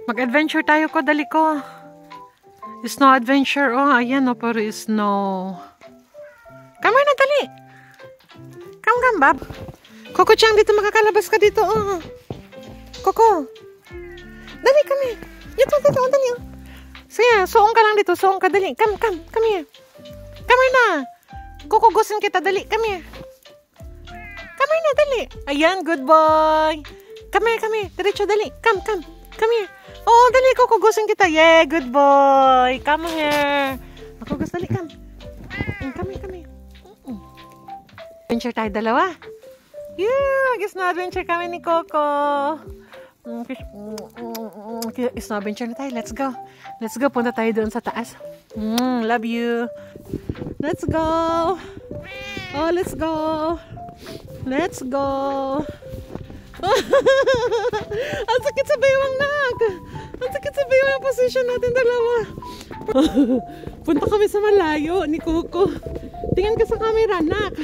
Mag-adventure tayo ko, dali ko. Snow adventure. Oh, ayan o, pero snow. Come on na, dali. Come, Bob. Coco-chan, dito makakalabas ka dito. Oh. Coco. Dali, kami. Dito, dali. Sige, suong ka lang dito. Suong ka, dali. Come here. Come here na. Kukugusin kita, dali. Come here. Come here na, dali. Ayan, good boy. Come here. Diretso, dali. Come here. Oh, dali, kukugusin kita. Yeah, good boy. Come here. Kukugus, dali, come. Come here. Adventure tayo dalawa. Yeah, guess na adventure kami ni Coco. Guess na adventure na tayo. Let's go. Punta tayo doon sa taas. Love you. Let's go. Oh, let's go. Ang sakit sa baywang, nak. Ang sakit sa baywang position natin dalawa. Punta kami sa malayo ni Coco. Tingnan ka sa camera, nak.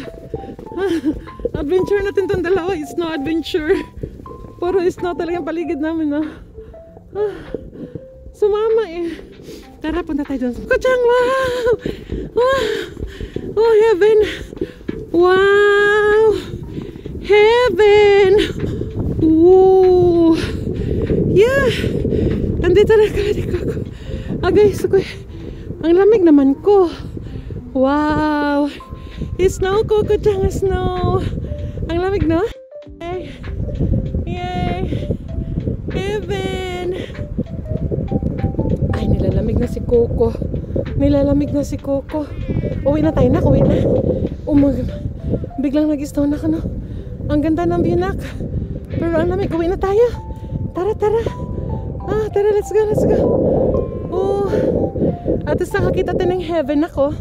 Adventure natin itong dalawa. It's no adventure. Puro it's no talagang paligid namin, no? Sumama eh. Tara, punta tayo doon. Kuchang, wow! Oh, heaven! Wow! Heaven! Woo! Yeah! Nandito na kami ni Coco. Guys, ang lamig naman ko. Wow! Snow, Coco-chan, snow. Ang lamig, no? Yay! Heaven! Ay, nilalamig na si Coco. Uwi na tayo, nak. Uwi na. Biglang nag-snow na ka, no? Ang ganda ng view, nak. Pero ang lamig. Uwi na tayo. Tara. Tara, let's go. Oh. At least nakakita tayo ng heaven, ako.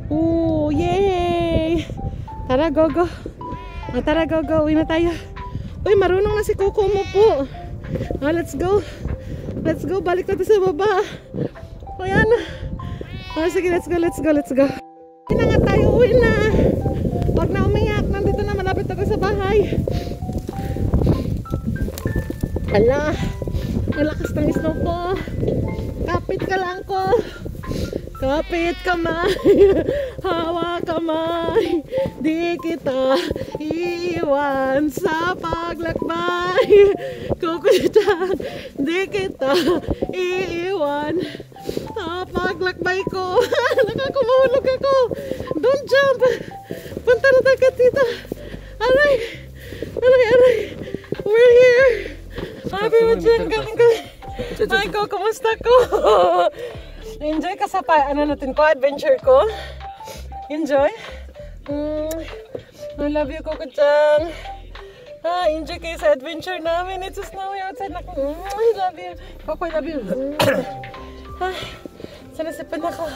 Oh, yay! Tara, go. Tara, go. Uwi na tayo. Uy, marunong na si Coco mo po. Let's go. Balik natin sa baba. O, yan. Sige, let's go. Uwi na nga tayo. Uwi na. Huwag na umiyak. Nandito na, malapit ako sa bahay. Ala, malakas ng snow ko. Kapit ka lang ko. Kapit kamay, hawak kamay, di kita iiwan sa paglakbay. Coco-chan, di kita iiwan sa paglakbay ko. Nakakumulog ako. Don't jump. Punta na tayo dito. Aray. We're here. Sabi mo dyan, Ay, kumusta ko? Enjoy ka sa adventure ko? Enjoy? I love you, Coco-chan. Enjoy kayo sa adventure namin. It's snowy outside. I love you. Coco, I love you. Sanasipan ako.